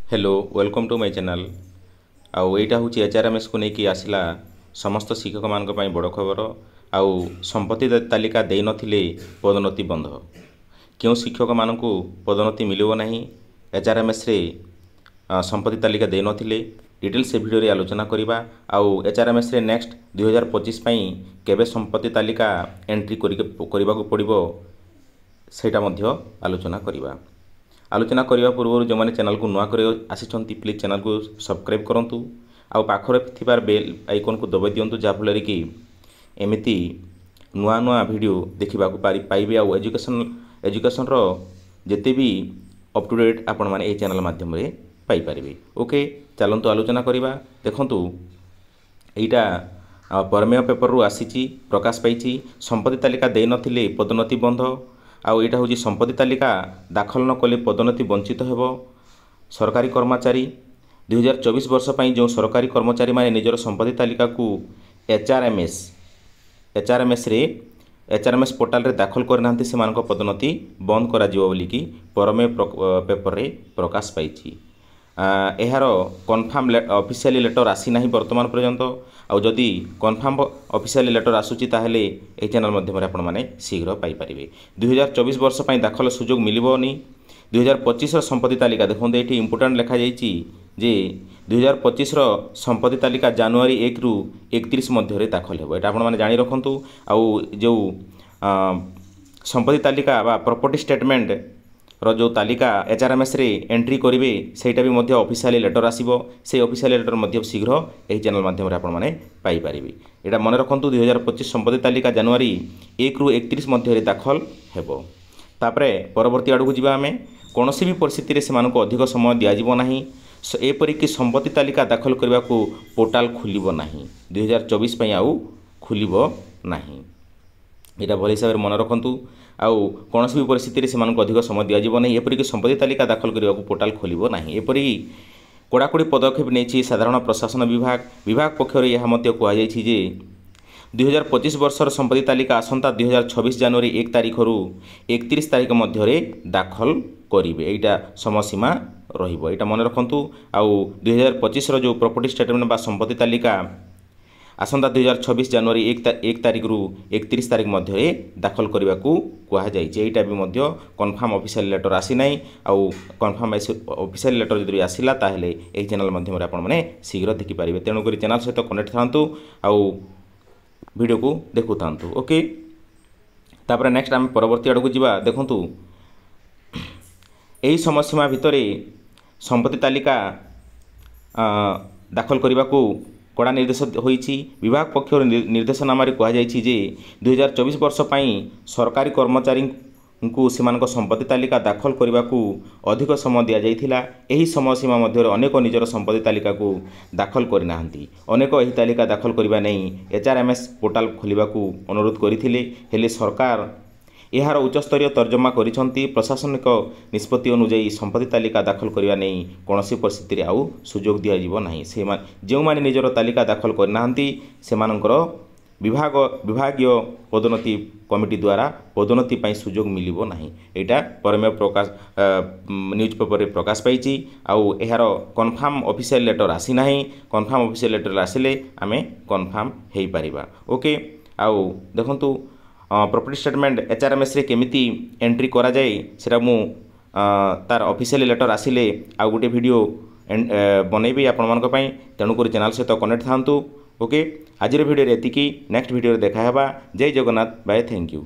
Hello welcome to my channel. आउ एटा हूँ एचआरएमएस को लेकिन आसला समस्त शिक्षक मान बड़ खबर। आउ संपत्ति तालिका दे नथिले पदोन्नति बंध। क्यों शिक्षक मानक पदोन्नति मिलिବ ନାହିଁ एचआरएमएस रे संपत्ति तालिका दे नथिले डिटेल से वीडियो रे आलोचना करिबा। आउ एचआरएमएस रे नेक्स्ट 2025 पई केबे संपत्ति तालिका एंट्री करिबा को पड़िबो सेटा मध्य आलोचना करिबा। आलोचना करने पूर्व जो मैंने चैनल को नुआ कर आसी प्लीज चैनल को सब्सक्राइब करूँ। आउ पाखरे थिबार बेल आइकन को दबाई दिंतु जहाँफल कि एमती नुआ नुआ वीडियो देखा पाइबे। आउ एजुकेशन जिते भी अप टू डेट आपण मैंने चैनल माध्यम पाइपर। ओके चलतु आलोचना करवा। देखु यहाँ परमेय पेपर रू आसी प्रकाश पाई संपत्ति तालिका दे नथिले पदोन्नति बंध। आउ यहाँ हूँ संपत्ति तालिका दाखल न कले पदोन्नति वंचित हेब। सरकारी कर्मचारी 2024 वर्ष पर जो सरकारी कर्मचारी माने निजर संपत्ति तालिका को एचआरएमएस पोर्टाल रे दाखल करना से पदोन्नति बंद करा जिवो बोली कि परमेय पेपर रे प्रकाश पाई। यार कन्फर्म ऑफिशियली लेटर आसी ना वर्तमान पर्यंत। आउ जदि कन्फर्म ऑफिशियली लेटर आसूची ताहेले ए चैनल माध्यम आपण माने शीघ्र पाई परिबे। 2024 वर्ष पई दाखल सुजोग मिलिबोनी। 2025 संपत्ति तालिका देखो ये इंपोर्टाट लिखा जाइए जे 2025 संपत्ति तालिका जनवरी 1 रु 31 मध्य दाखल हो। यहाँ आपने जाणी रखु। आउ जो संपत्ति तालिका बा प्रॉपर्टी स्टेटमेंट जो तालिका एचआरएमएस रे एंट्री करेंगे सेटा भी मध्य ऑफिशियली लेटर आसीबो। से ऑफिशियली लेटर मध्य शीघ्र यही चैनल माध्यम आपण माने पाई परिबे। एटा मन रखु 2025 संपत्ति तालिका जनवरी 1 रु 31 मध्य दाखल हेबो। तापरे परवर्ती आड़ को जीवा आमे कौन भी परिस्थिति रे सेमानकु अधिक समय दियाजिबो नाही। एपरिक संपत्ति तालिका दाखल करने को पोर्टाल खुलिबो नाही 2024 पई आउ खुलिबो नाही। यहाँ भल हिसाब से मन रखु। आउ कौन भी परिस्थिति रे सेमानकु अधिक समय दियाजिबो नाही। एपरिक संपत्ति तालिका दाखल करने को पोर्टाल खोलिबो नाही। एपरि कड़ाकड़ी पदक्षेप नहीं साधारण प्रशासन विभाग पक्षर यह कहुई जे 2025 वर्षर संपत्ति तालिका आसंता 2026 जनवरी 1 तारिख रु 31 तारिख मध्य दाखल करेंगे। यहाँ समयसीमा रहिबो। यहाँ मन रखु। आउ 2025 जो प्रॉपर्टी स्टेटमेंट बा संपत्ति तालिका आसंता 2026 जनवरी 1 तारिख रु 31 तारिख मध्य दाखल करने को कहुई। यहाँ भी मध्य कन्फर्म ऑफिशियल लेटर आसी ना। आउ कन्फर्म ऑफिशियल लेटर जब आसला ताहेले यही चैनल माध्यम आपण मैंने शीघ्र देखिपारे। तेणुक चैनल सहित कनेक्ट थांतु आउ वीडियो को देखु थांतु। ओके तापर नेक्स्ट आम परवर्ती आड़ को जीवा। देखंतु यही समयसीमा भितर संपत्ति तालिका दाखल करने को कड़ा निर्देश होईछि। विभाग पक्षर निर्देशनामा कहुई जे 2024 वर्ष पई सरकारी कर्मचारी को सेमानक संपत्ति तालिका दाखल करने को अधिक समय दि जाइथिला। एही समय सीमा मध्य अनेक निजर संपत्ति तालिका को दाखल करना अनेक यही तालिका दाखल करने नहीं एचआरएमएस पोर्टाल खोलिबा को अनुरोध करथिले। हेले सरकार यार उच्चस्तरीय तर्जमा करिसंती। प्रशासनिक निष्पत्ति अनुଯାयी संपत्ति तालिका दाखल करने नहीं कौन परिस्थिति आउ सुजोग दिज्व ना। से जो मैंने निजर तालिका दाखल करना विभागीय पदोन्नति कमिटी द्वारा पदोन्नति पाई सुजोग मिलिबो नाही। एटा परमेय प्रकाश न्यूज पेपर रे प्रकाश पाई। आउ यार कन्फर्म ऑफिशियल लेटर आसी ना। कन्फर्म ऑफिशियल लेटर आसिले आमे कन्फर्म हेई परिबा। ओके आउ देखंतु प्रॉपर्टी स्टेटमेंट एचआरएमएस रे केमिति एंट्री करा जाए सेटा मु तार ऑफिशियल लेटर आसिले आउ गोटे वीडियो बनैबी आपण मानक पई। तेणुक चैनल सहित कनेक्ट थांतु। ओके आज वीडियो एतिकी नेक्स्ट वीडियो देखा। जय जगन्नाथ बाय थैंक यू।